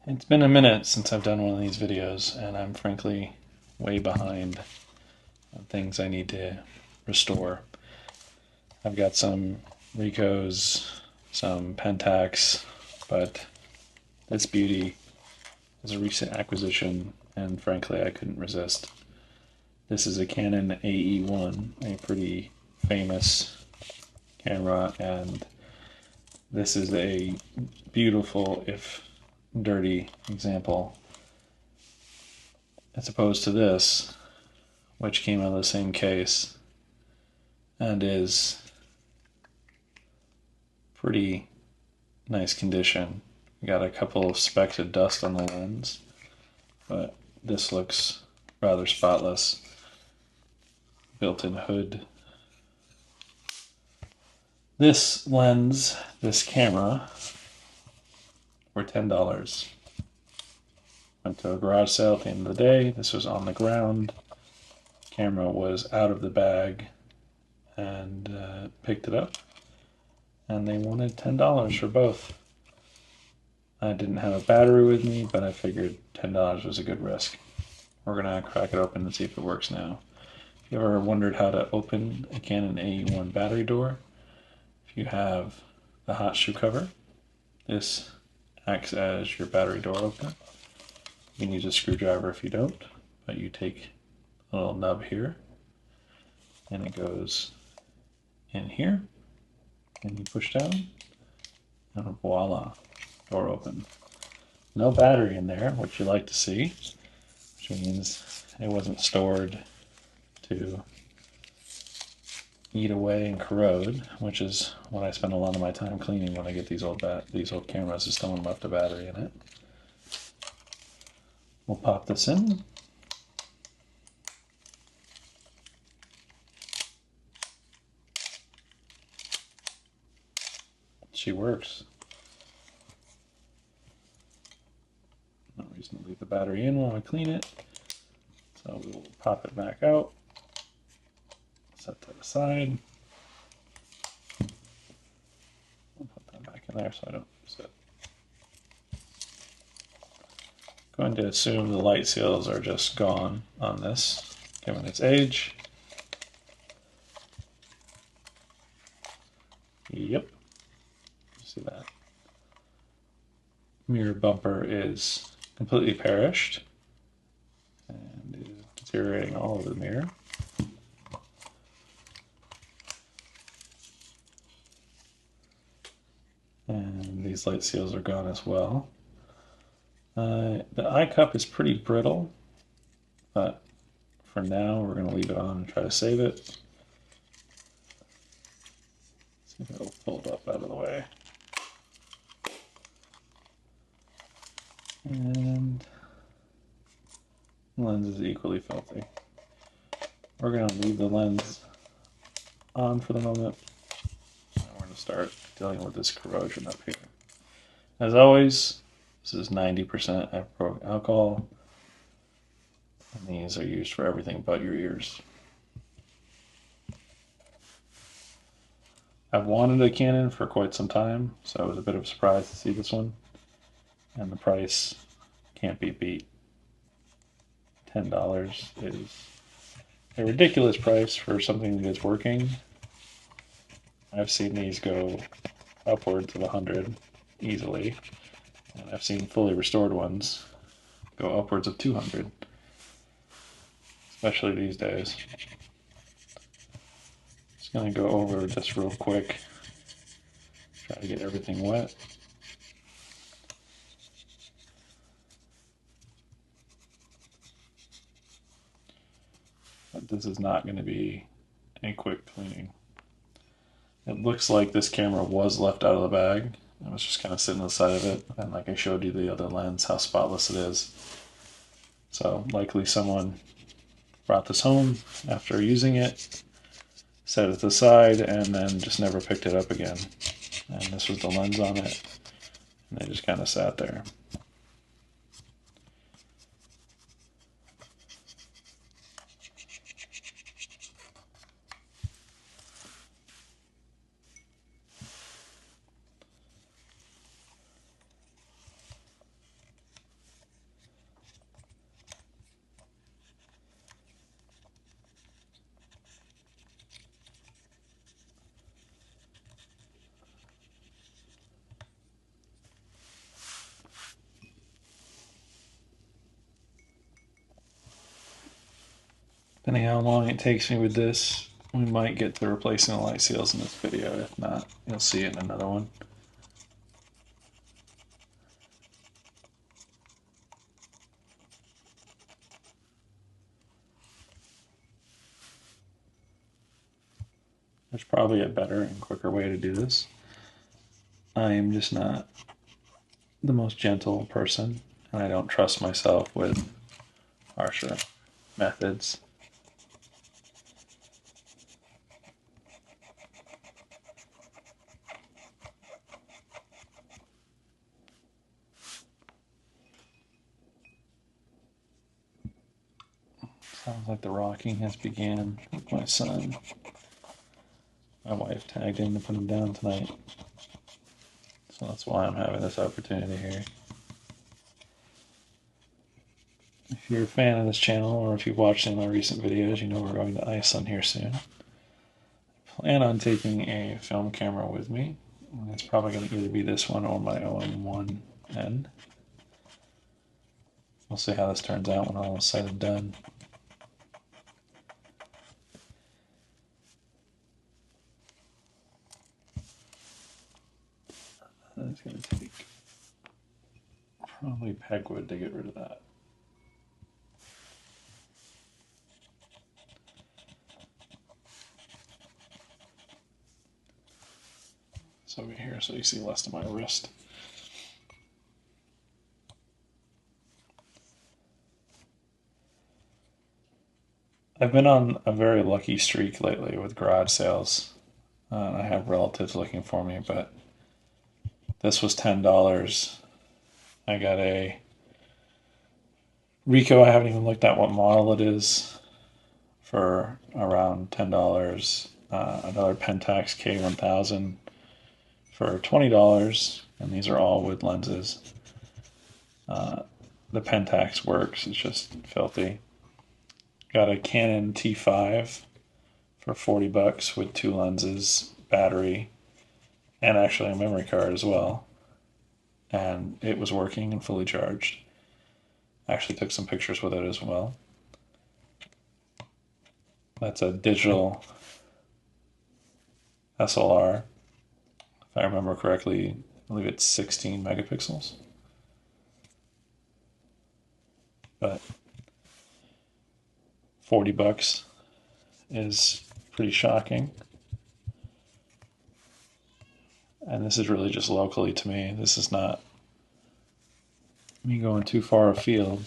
It's been a minute since I've done one of these videos, and I'm frankly way behind on things I need to restore. I've got some Ricos, some Pentax, but this beauty is a recent acquisition, and frankly I couldn't resist. This is a Canon AE-1, a pretty famous camera, and this is a beautiful, if dirty, example, as opposed to this, which came out of the same case and is pretty nice condition. We got a couple of specks of dust on the lens, but this looks rather spotless. Built-in hood. This lens, this camera, were $10. Went to a garage sale at the end of the day. This was on the ground. Camera was out of the bag, and picked it up, and they wanted $10 for both. I didn't have a battery with me, but I figured $10 was a good risk. We're gonna crack it open and see if it works now. If you ever wondered how to open a Canon AE-1 battery door, if you have the hot shoe cover, this acts as your battery door opener. You can use a screwdriver if you don't, but you take a little nub here, and it goes in here, and you push down, and voila, door open. No battery in there, which you like to see, which means it wasn't stored to eat away and corrode, which is what I spend a lot of my time cleaning when I get these old cameras, is someone left a battery in it. We'll pop this in. She works. No reason to leave the battery in while I clean it. So we will pop it back out. Set that aside. I'll put that back in there so I don't lose it. Going to assume the light seals are just gone on this, given its age. Yep. See that? Mirror bumper is completely perished and is deteriorating all over the mirror. And these light seals are gone as well. The eye cup is pretty brittle, but for now we're going to leave it on and try to save it. See if it'll fold up out of the way. And the lens is equally filthy. We're going to leave the lens on for the moment. And we're going to start dealing with this corrosion up here. As always, this is 90% isopropyl alcohol, and these are used for everything but your ears. I've wanted a Canon for quite some time, so it was a bit of a surprise to see this one. And the price can't be beat. $10 is a ridiculous price for something that's working. I've seen these go upwards of 100 easily, and I've seen fully restored ones go upwards of 200, especially these days. Just gonna go over this real quick, try to get everything wet. But this is not going to be a quick cleaning. It looks like this camera was left out of the bag. It was just kind of sitting on the side of it, and like I showed you the other lens, how spotless it is. So likely someone brought this home after using it, set it aside, and then just never picked it up again. And this was the lens on it, and they just kind of sat there. Depending how long it takes me with this, we might get to replacing the light seals in this video. If not, you'll see it in another one. There's probably a better and quicker way to do this. I am just not the most gentle person, and I don't trust myself with harsher methods. Sounds like the rocking has began with my son. My wife tagged in to put him down tonight, so that's why I'm having this opportunity here. If you're a fan of this channel, or if you've watched any of my recent videos, you know we're going to Iceland here soon. I plan on taking a film camera with me. It's probably going to either be this one or my AE-1. We'll see how this turns out when all is said and done. It's going to take probably pegwood to get rid of that. So over here, so you see less of my wrist. I've been on a very lucky streak lately with garage sales. I have relatives looking for me, but this was $10. I got a Ricoh. I haven't even looked at what model it is, for around $10. Another Pentax K1000 for $20, and these are all with lenses. The Pentax works, it's just filthy. Got a Canon T5 for $40 with 2 lenses, battery, and actually a memory card as well. And it was working and fully charged. I actually took some pictures with it as well. That's a digital SLR. If I remember correctly, I believe it's 16 megapixels. But $40 is pretty shocking. And this is really just locally to me. This is not me going too far afield.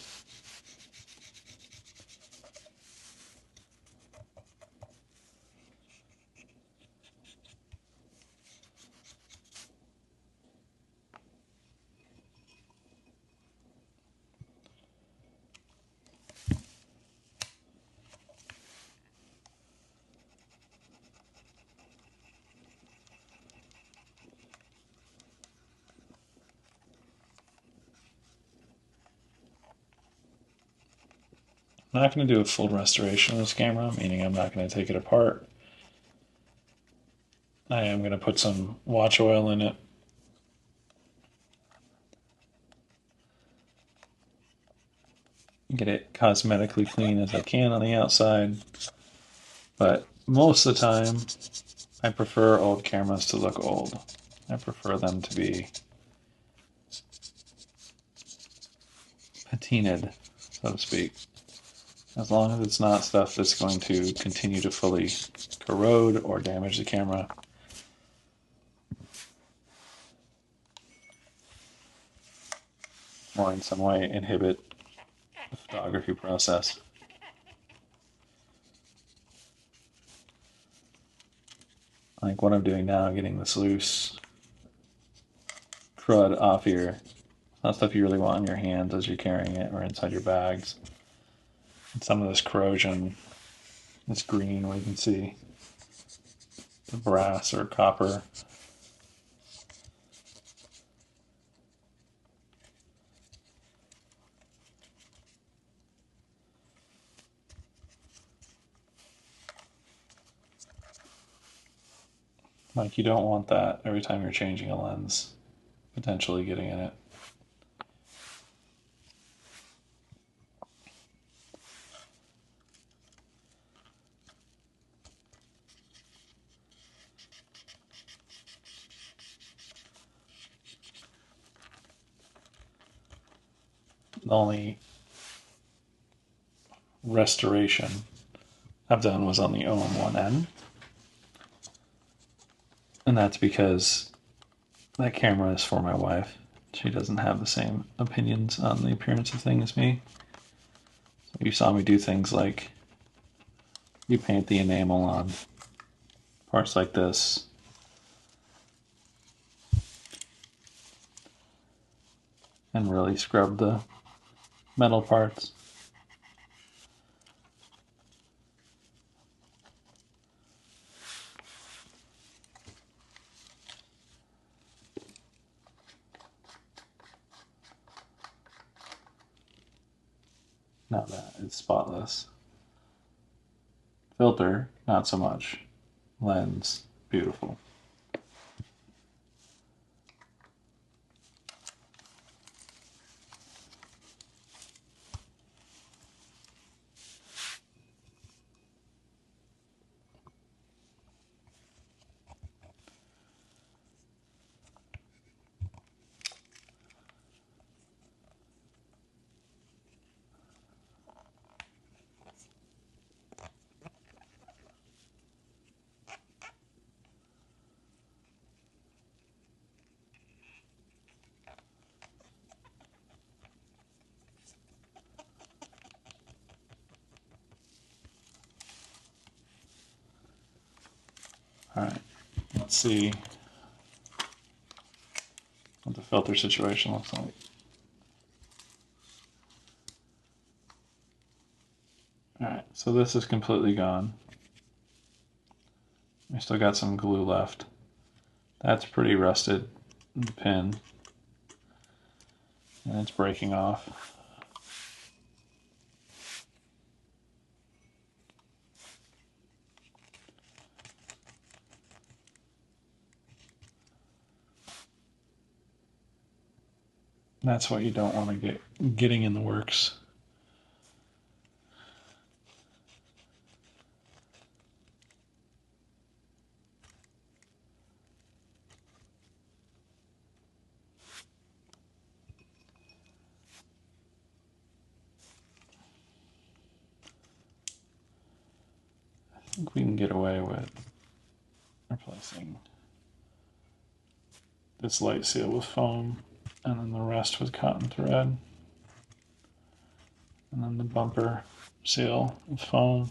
I'm not going to do a full restoration of this camera, meaning I'm not going to take it apart. I am going to put some watch oil in it. Get it cosmetically clean as I can on the outside. But most of the time, I prefer old cameras to look old. I prefer them to be patinaed, so to speak. As long as it's not stuff that's going to continue to fully corrode or damage the camera. Or in some way inhibit the photography process. Like what I'm doing now, getting this loose crud off here. Not stuff you really want in your hands as you're carrying it or inside your bags. And some of this corrosion, this green, where you can see the brass or copper. Like you don't want that every time you're changing a lens, potentially getting in it. The only restoration I've done was on the OM1N. And that's because that camera is for my wife. She doesn't have the same opinions on the appearance of things as me. So you saw me do things like you paint the enamel on parts like this. And really scrub the metal parts. Now that it's spotless. Filter, not so much. Lens, beautiful. All right, let's see what the filter situation looks like. All right, so this is completely gone. I still got some glue left. That's pretty rusted, the pin, and it's breaking off. That's what you don't want to get getting in the works. I think we can get away with replacing this light seal with foam, and then the rest with cotton thread, and then the bumper seal with foam.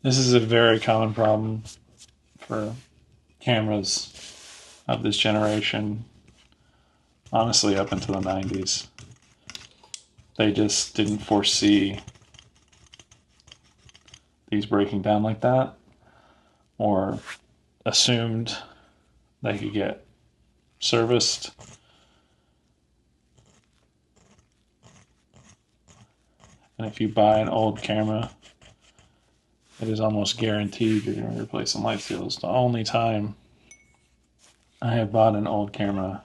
This is a very common problem for cameras of this generation, honestly up into the 90s. They just didn't foresee these breaking down like that, or assumed they could get serviced. And if you buy an old camera, it is almost guaranteed you're going to replace some light seals. The only time I have bought an old camera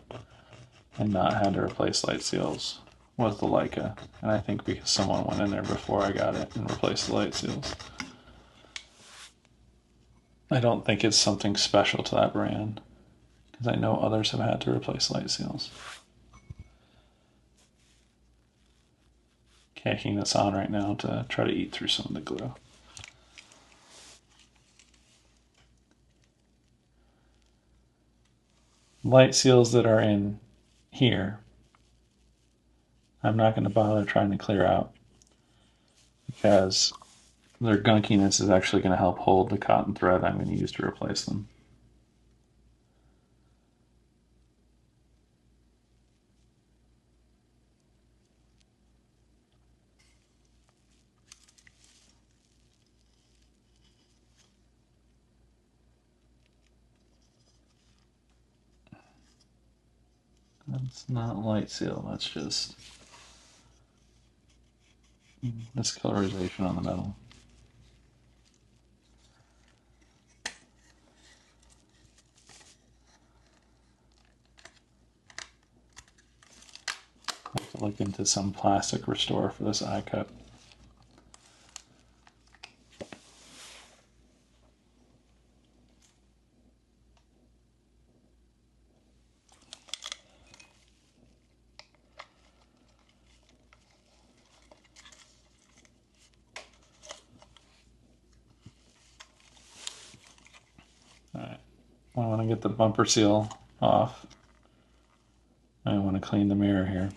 and not had to replace light seals was the Leica. And I think because someone went in there before I got it and replaced the light seals. I don't think it's something special to that brand, because I know others have had to replace light seals. Caking this on right now to try to eat through some of the glue. Light seals that are in here, I'm not going to bother trying to clear out, because their gunkiness is actually going to help hold the cotton thread I'm going to use to replace them. That's not light seal, that's just discolorization on the metal. might look into some plastic restore for this eye cut. Alright, I want to get the bumper seal off. I want to clean the mirror here.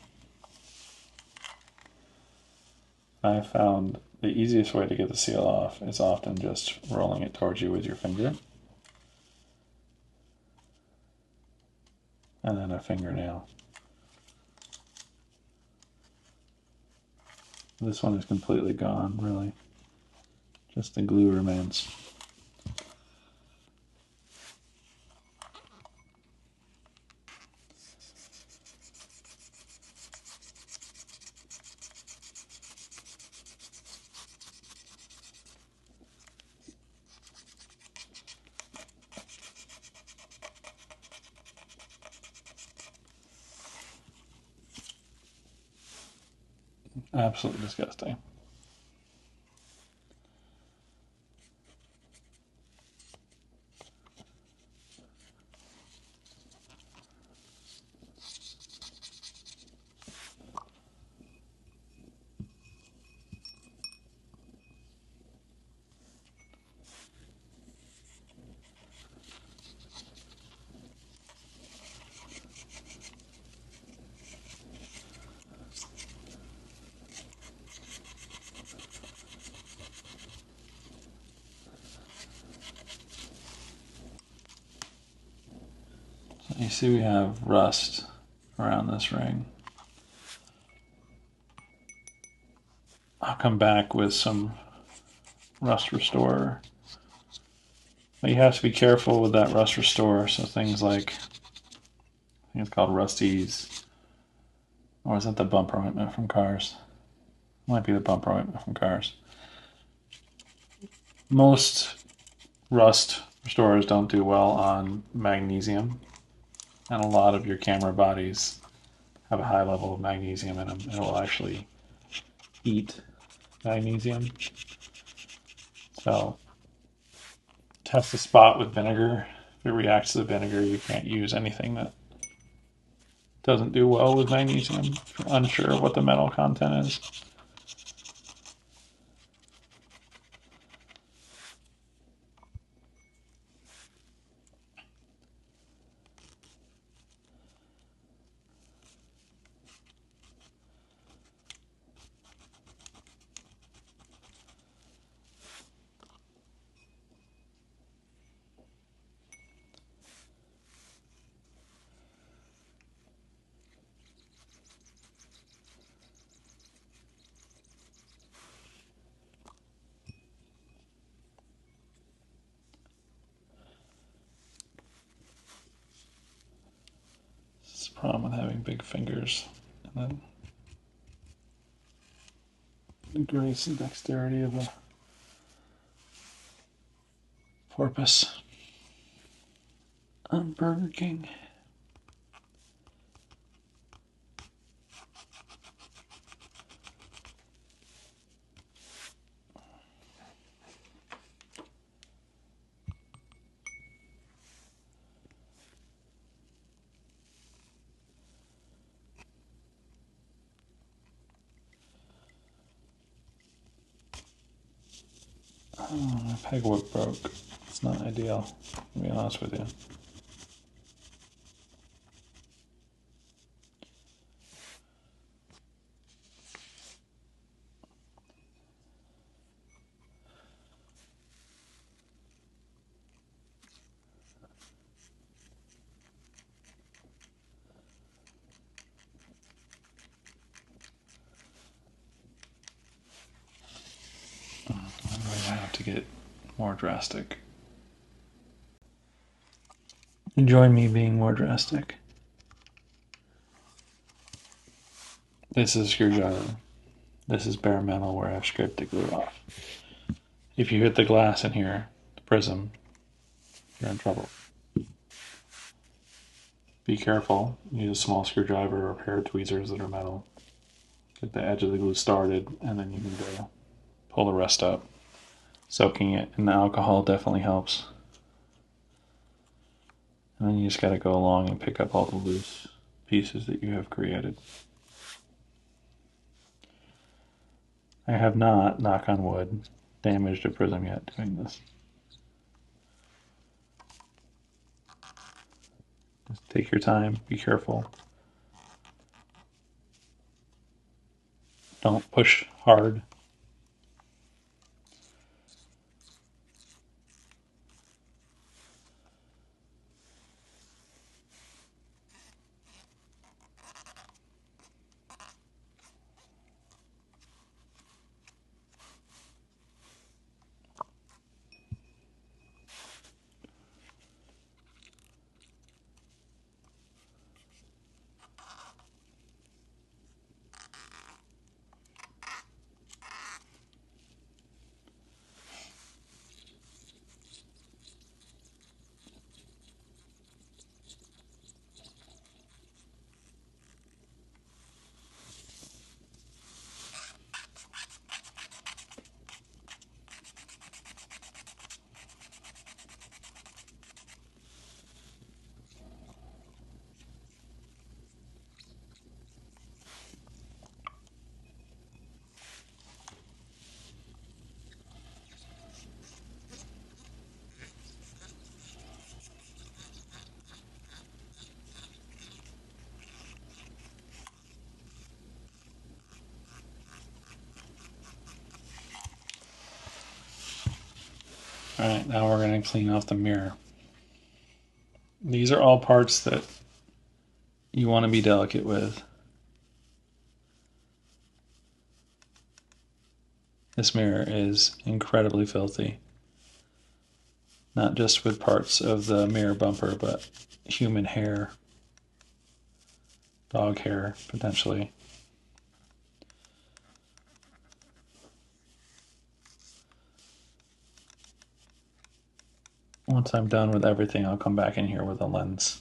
I found the easiest way to get the seal off is often just rolling it towards you with your finger. And then a fingernail. This one is completely gone, really. Just the glue remains. Absolutely disgusting. You see we have rust around this ring. I'll come back with some rust restorer. But you have to be careful with that rust restorer, so things like, I think it's called Rusty's, or is that the bumper ointment from Cars? Might be the bumper ointment from Cars. Most rust restorers don't do well on magnesium. And a lot of your camera bodies have a high level of magnesium in them. It will actually eat magnesium. So test the spot with vinegar. If it reacts to the vinegar, you can't use anything that doesn't do well with magnesium if you're unsure of what the metal content is. It's the problem with having big fingers. And then the grace and dexterity of a porpoise on Burger King. Oh, my pegwood broke. It's not ideal, to be honest with you. I have to get more drastic. Join me being more drastic. This is a screwdriver. This is bare metal where I've scraped the glue off. If you hit the glass in here, the prism, you're in trouble. Be careful. Use a small screwdriver or a pair of tweezers that are metal. get the edge of the glue started, and then you can go pull the rest up. Soaking it in the alcohol definitely helps. And then you just got to go along and pick up all the loose pieces that you have created. I have not, knock on wood, damaged a prism yet doing this. Just take your time, be careful. Don't push hard. Alright, now we're going to clean off the mirror. These are all parts that you want to be delicate with. This mirror is incredibly filthy. Not just with parts of the mirror bumper, but human hair, dog hair, potentially. Once I'm done with everything, I'll come back in here with a lens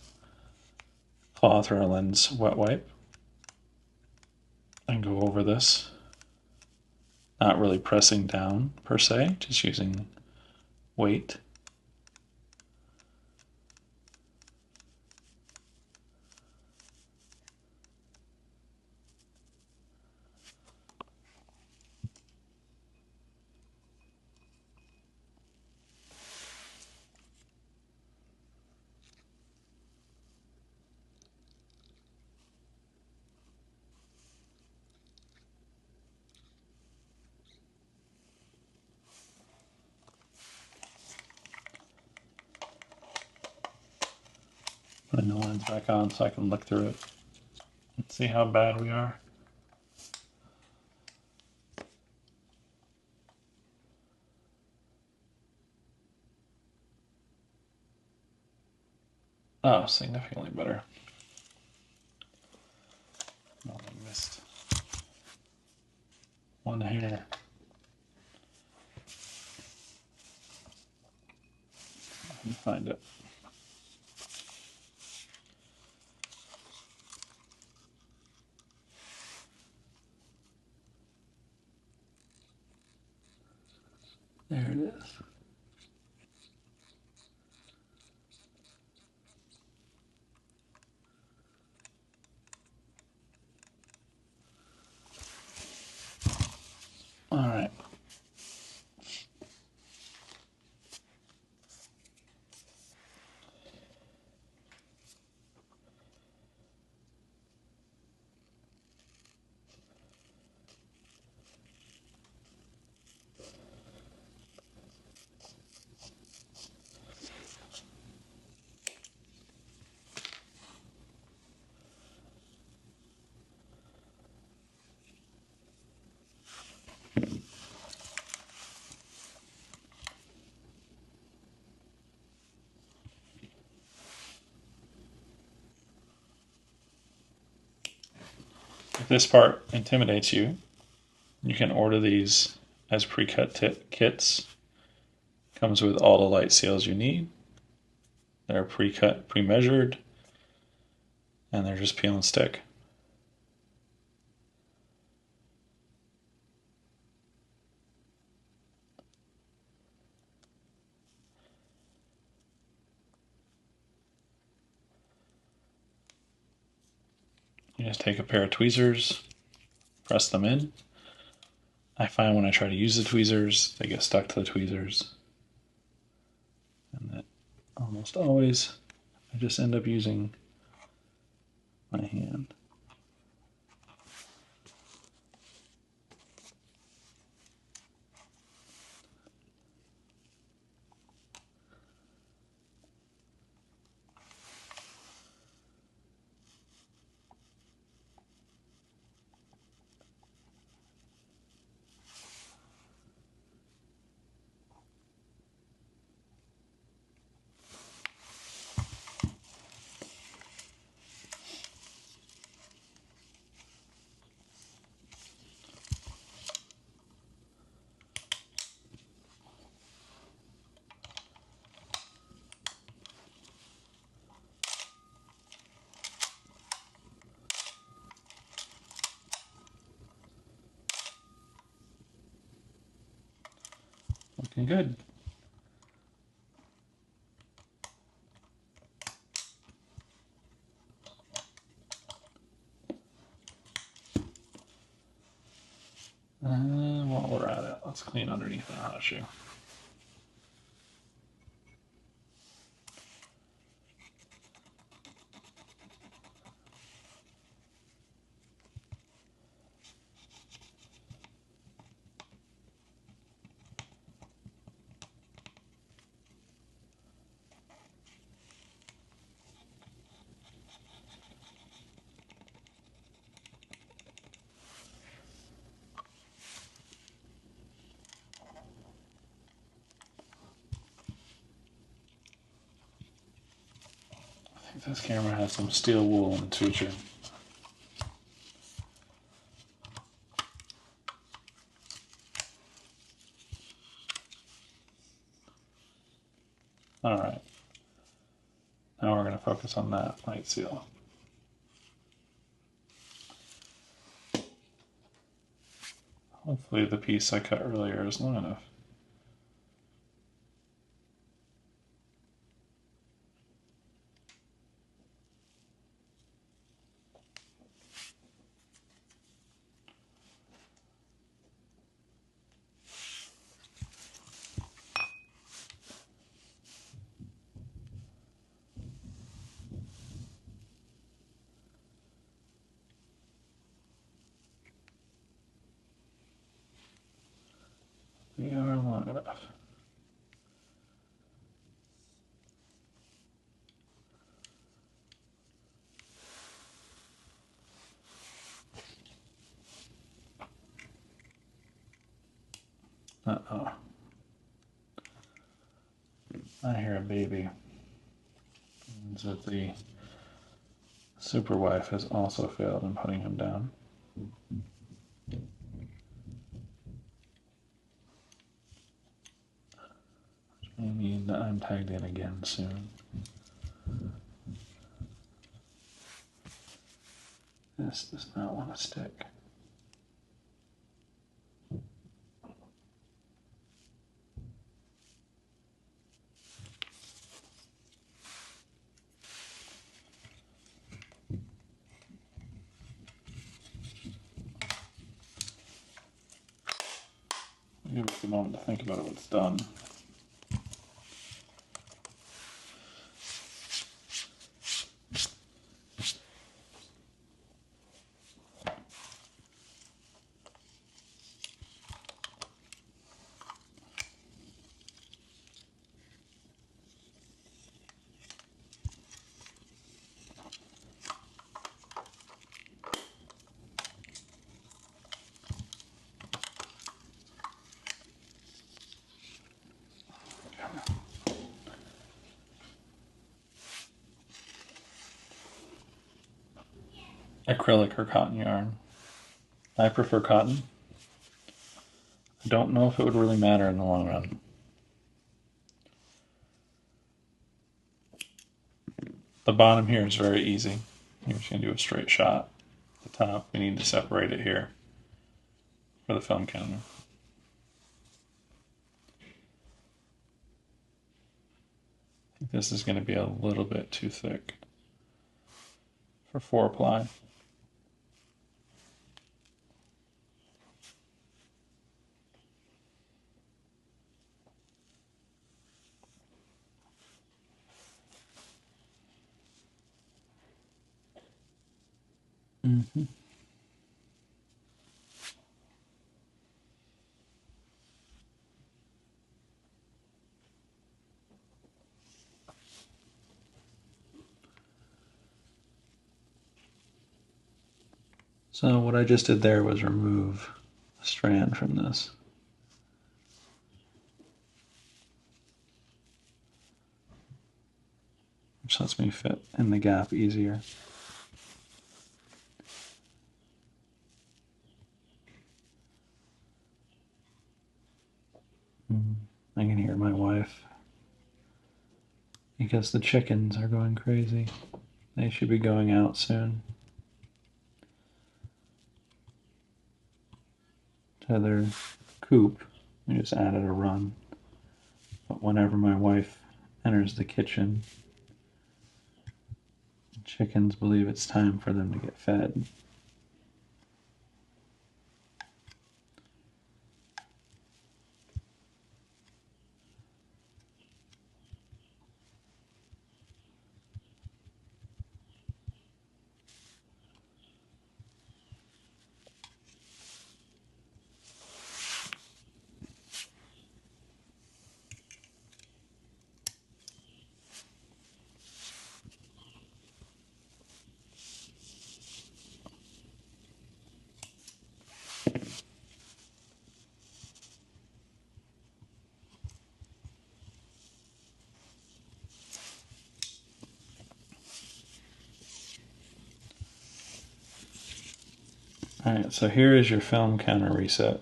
cloth or a lens wet wipe and go over this. Not really pressing down per se, just using weight. Putting the lens back on so I can look through it and see how bad we are. Oh, significantly better. Oh, I missed one hair. Let me find it. There it is. All right. If this part intimidates you, you can order these as pre-cut kits. Comes with all the light seals you need. They're pre-cut, pre-measured, and they're just peel and stick. You just take a pair of tweezers, press them in. I find when I try to use the tweezers, they get stuck to the tweezers. And that almost always, I just end up using my hand. Looking good. While we're at it, let's clean underneath the hot shoe. I think this camera has some steel wool in its feature. All right. Now we're going to focus on that light seal. Hopefully the piece I cut earlier is long enough. We are long enough. Uh-oh. I hear a baby. Means that the super wife has also failed in putting him down. Which may mean that I'm tagged in again soon. This does not want to stick. Give it a moment to think about it when it's done. Acrylic or cotton yarn. I prefer cotton. I don't know if it would really matter in the long run. The bottom here is very easy. You're just going to do a straight shot. The top, we need to separate it here for the film counter. I think this is going to be a little bit too thick for 4-ply. Mm-hmm. So what I just did there was remove a strand from this. Which lets me fit in the gap easier. I can hear my wife because the chickens are going crazy. They should be going out soon to their coop. We just added a run. But whenever my wife enters the kitchen, the chickens believe it's time for them to get fed. Alright, so here is your film counter reset,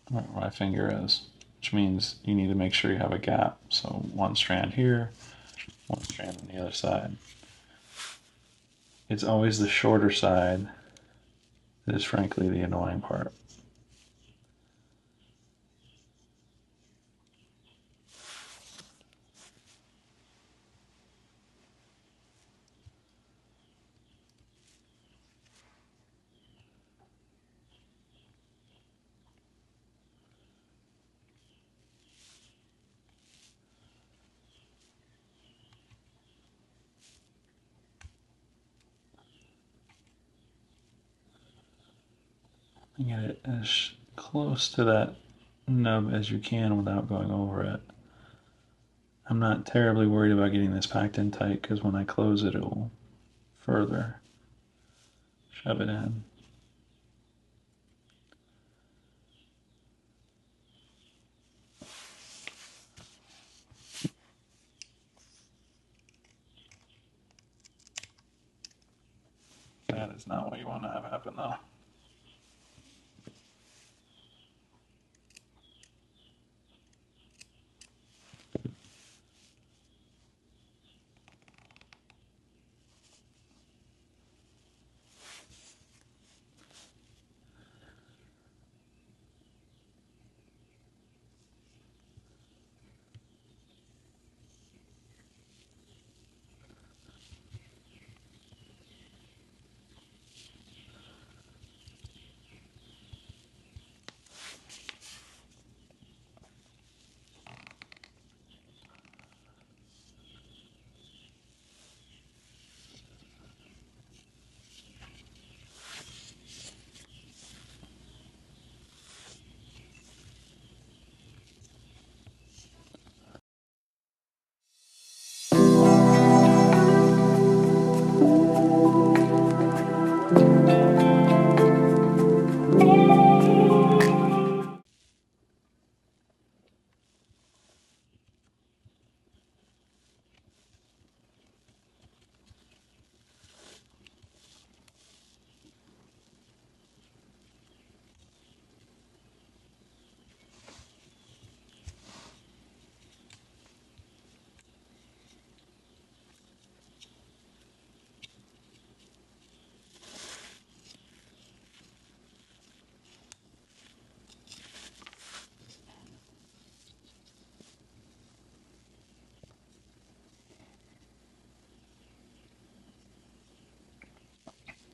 where my finger is, which means you need to make sure you have a gap. So one strand here, one strand on the other side. It's always the shorter side that is frankly the annoying part. And get it as close to that nub as you can without going over it. I'm not terribly worried about getting this packed in tight because when I close it, it will further shove it in. That is not what you want to have happen though.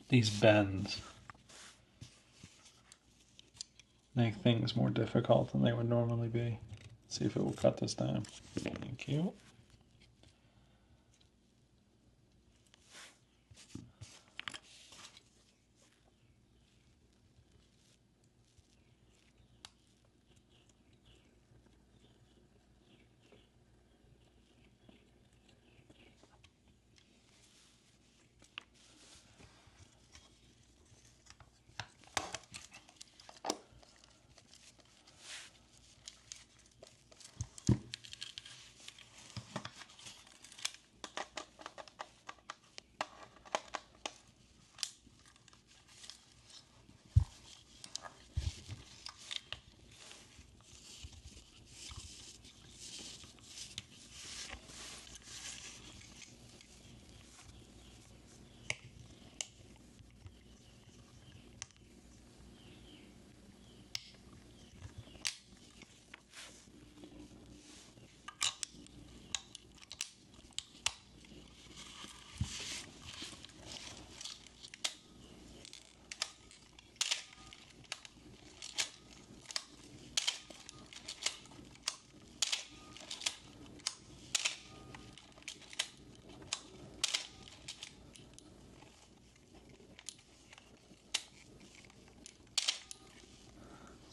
These bends make things more difficult than they would normally be. Let's see if it will cut this time. Thank you.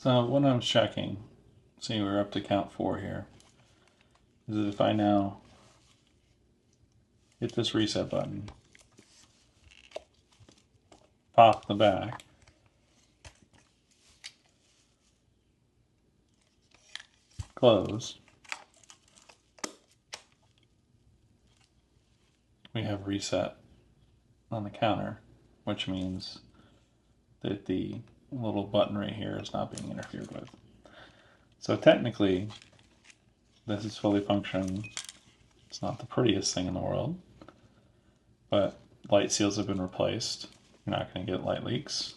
So when I was checking, see we're up to count 4 here, is that if I now hit this reset button, pop the back, close, we have reset on the counter, which means that the little button right here is not being interfered with. So technically, this is fully functioning. It's not the prettiest thing in the world, but light seals have been replaced. You're not going to get light leaks,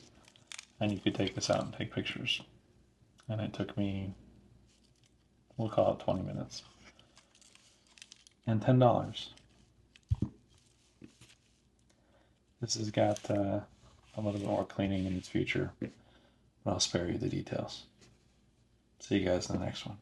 and you could take this out and take pictures. And it took me, we'll call it 20 minutes, and $10. This has got a little bit more cleaning in its future, but I'll spare you the details. See you guys in the next one.